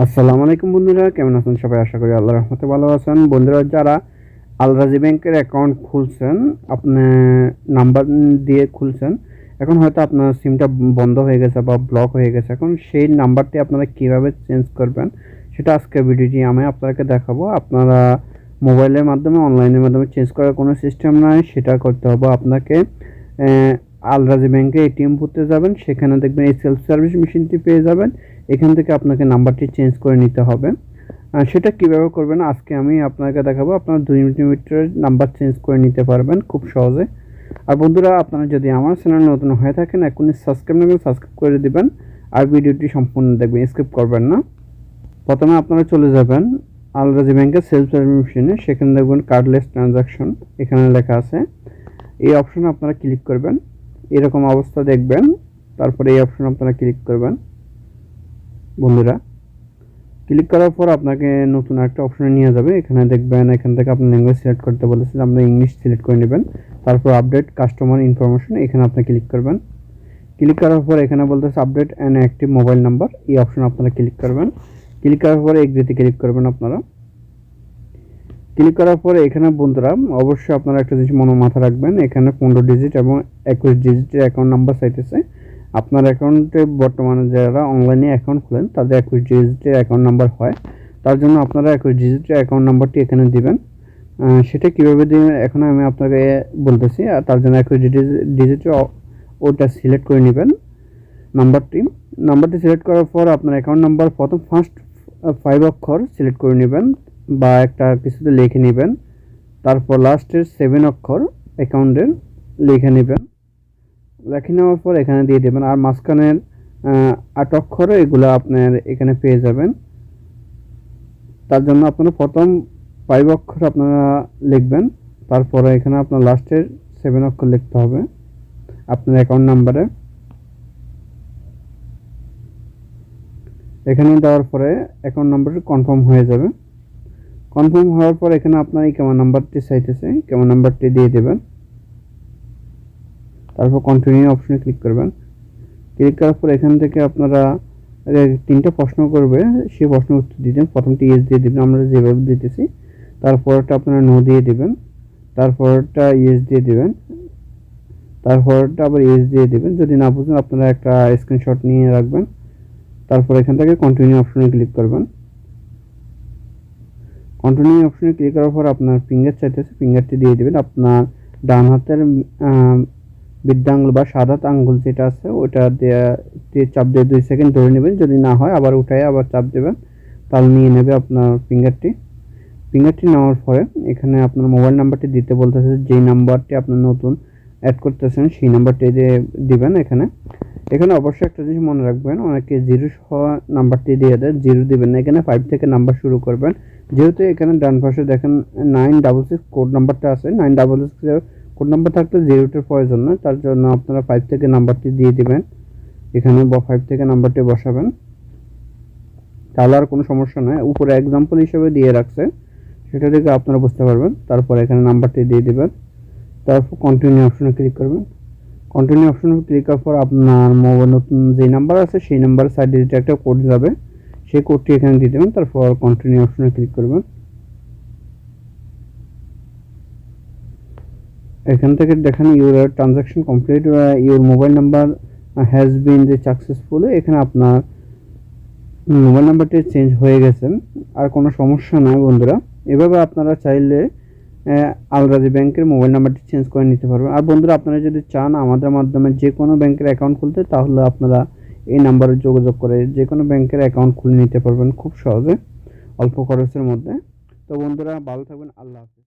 আসসালামু আলাইকুম বন্ধুরা, কেমন আছেন সবাই? আশা করি আল্লাহর রহমতে ভালো আছেন। বন্ধুরা, যারা আল রাজি ব্যাংকের অ্যাকাউন্ট খুলছেন, আপনি নাম্বার দিয়ে খুলছেন, এখন হয়তো আপনার সিমটা বন্ধ হয়ে গেছে বা ব্লক হয়ে গেছে। এখন সেই নাম্বারটি আপনারা কিভাবে চেঞ্জ করবেন সেটা আজকের ভিডিওটি আমি আপনাদেরকে দেখাবো। আপনারা মোবাইলের মাধ্যমে, অনলাইনের মাধ্যমে চেঞ্জ করার কোনো সিস্টেম নাই, সেটা করতে হবে আপনাকে। আল রাজি ব্যাংকে এটিএম বুথে যাবেন, সেখানে দেখবেন এই সেলফ সার্ভিস মেশিনটি পেয়ে যাবেন। এখান থেকে আপনাকে নাম্বারটি চেঞ্জ করে নিতে হবে। সেটা কিভাবে করবেন আজকে আমি আপনাকে দেখাবো। আপনারা 2 মিনিটের নাম্বার চেঞ্জ করে নিতে পারবেন খুব সহজে। আর বন্ধুরা, আপনারা যদি আমার চ্যানেল নতুন হয়ে থাকেন, এখনই সাবস্ক্রাইব করে দিবেন আর ভিডিওটি সম্পূর্ণ দেখবেন, স্কিপ করবেন না। প্রথমে আপনারা চলে যাবেন আল রাজি ব্যাংকের সেলফ সার্ভিস মেশিনে, সেখানে দেখবেন কার্ডলেস ট্রানজাকশন এখানে লেখা আছে। এই অপশনে আপনারা ক্লিক করবেন, এরকম অবস্থা দেখবেন। তারপরে এই অপশনে আপনারা ক্লিক করবেন। বন্ধুরা, ক্লিক করার পর আপনাকে নতুন একটা অপশনে নিয়ে যাবে। এখানে দেখবেন, এখান থেকে আপনি ল্যাঙ্গুয়েজ সিলেক্ট করতে বলেছেন, আপনি ইংলিশ সিলেক্ট করে নেবেন। তারপর আপডেট কাস্টমার ইনফরমেশন, এখানে আপনি ক্লিক করবেন। ক্লিক করার পর এখানে বলতেছে update and active mobile number, এই অপশনে আপনারা ক্লিক করবেন। ক্লিক করার পরে এগ্রিতে ক্লিক করবেন আপনারা। ক্লিক করার পরে এখানে বন্ধুরা অবশ্যই আপনারা একটা জিনিস মাথা রাখবেন, এখানে 15 ডিজিট এবং 21 ডিজিটের অ্যাকাউন্ট নাম্বার চাইতেছে। আপনার অ্যাকাউন্টে বর্তমানে যারা অনলাইনে অ্যাকাউন্ট খোলেন তাদের 21 ডিজিটের অ্যাকাউন্ট নাম্বার হয়। তার জন্য আপনারা 21 ডিজিটের অ্যাকাউন্ট নাম্বারটি এখানে দিবেন। সেটা কীভাবে দিবেন এখন আমি আপনাকে বলতেছি। আর তার জন্য 21 ডিজিটের ওটা সিলেক্ট করে নেবেন নাম্বারটি সিলেক্ট করার পর আপনার অ্যাকাউন্ট নাম্বার প্রথম ফার্স্ট 5 অক্ষর সিলেক্ট করে নেবেন বা একটা কিছুতে লিখে নেবেন। তারপর লাস্টের 7 অক্ষর অ্যাকাউন্টের লিখে নেবেন। লিখে নেওয়ার পর এখানে দিয়ে দেবেন। আর মাঝখানের 8 অক্ষর এগুলো আপনার এখানে পেয়ে যাবেন। তার জন্য আপনারা প্রথম 5 অক্ষর আপনারা লিখবেন, তারপরে এখানে আপনার লাস্টের 7 অক্ষর লিখতে হবে আপনার অ্যাকাউন্ট নাম্বারে। এখানে দেওয়ার পরে অ্যাকাউন্ট নাম্বারটি কনফার্ম হয়ে যাবে। কনফার্ম হওয়ার পর এখানে আপনার এই কেমন নাম্বারটি চাইতেছে, কেমন নাম্বারটি দিয়ে দেবেন। তারপর কন্টিনিউ অপশনে ক্লিক করবেন। ক্লিক করার পর এখান থেকে আপনারা 3টা প্রশ্ন করবে, সেই প্রশ্নের উত্তর দিবেন। প্রথমটি ইয়েস দিয়ে দেবেন, আমরা যেভাবে দিতেছি। তারপরটা আপনারা নো দিয়ে দেবেন। তারপরটা ইয়েস দিয়ে দেবেন। তারপরটা আবার ইয়েস দিয়ে দেবেন। যদি না বুঝেন আপনারা একটা স্ক্রিনশট নিয়ে রাখবেন। তারপর এখান থেকে কন্টিনিউ অপশনে ক্লিক করবেন। কন্টিনিউ অপশনে ক্লিক করার পর আপনার ফিঙ্গার চাইতেছে, ফিঙ্গারটি দিয়ে দেবেন। আপনার ডান হাতের বৃদ্ধাঙ্গুল বা সাদা আঙ্গুল যেটা আছে ওটা দিয়ে চাপ দিয়ে 2 সেকেন্ড ধরে নেবেন। যদি না হয় আবার উঠায় আবার চাপ দেবেন, তাহলে নিয়ে নেবে আপনার ফিঙ্গারটি নেওয়ার পরে এখানে আপনার মোবাইল নাম্বারটি দিতে বলতেছে। যেই নাম্বারটি আপনার নতুন অ্যাড করতেছেন সেই নাম্বারটি দিবেন। এখানে অবশ্যই একটা জিনিস মনে রাখবেন, অনেকে 0 সহ নাম্বারটি দিয়ে দেয়, 0 দিবেন না। এখানে 5 থেকে নাম্বার শুরু করবেন। যেহেতু এখানে ডান পাশে দেখেন 966 কোড নাম্বারটা আছে, 966 কোড নাম্বার থাকলে 0-টের প্রয়োজন নয়। তার জন্য আপনারা 5 থেকে নাম্বারটি দিয়ে দিবেন। এখানে 5 থেকে নাম্বারটি বসাবেন, তাহলে আর কোনো সমস্যা নয়। উপরে এক্সাম্পল হিসেবে দিয়ে রাখছে, সেটা থেকে আপনারা বুঝতে পারবেন। তারপর এখানে নাম্বারটি দিয়ে দিবেন। তারপর কন্টিনিউ অপশনে ক্লিক করবেন। কন্টিনিউ অপশনে ক্লিক করার পর আপনার মোবাইল নতুন যে নাম্বার আছে সেই নাম্বারের সাইড ডিজিটে একটা কোড যাবে, সেই কোডটি এখানে দিয়ে দেবেন। তারপর কন্টিনিউ অপশনে ক্লিক করবেন। এখান থেকে দেখেন your transaction complete, your mobile number has been successful. এখানে আপনার মোবাইল নাম্বারটি চেঞ্জ হয়ে গেছে, আর কোনো সমস্যা নয় বন্ধুরা। এভাবে আপনারা চাইলে আল রাজি ব্যাংকের মোবাইল নাম্বারটি চেঞ্জ করে নিতে পারবেন। আর বন্ধুরা, আপনারা যদি চান আমাদের মাধ্যমে যে কোনো ব্যাংকের অ্যাকাউন্ট খুলতে, তাহলে আপনারা এই নাম্বারে যোগাযোগ করে যে কোনো ব্যাংকের অ্যাকাউন্ট খুলে নিতে পারবেন খুব সহজে, অল্প খরচের মধ্যে। তো বন্ধুরা, ভালো থাকবেন। আল্লাহ হাফেজ।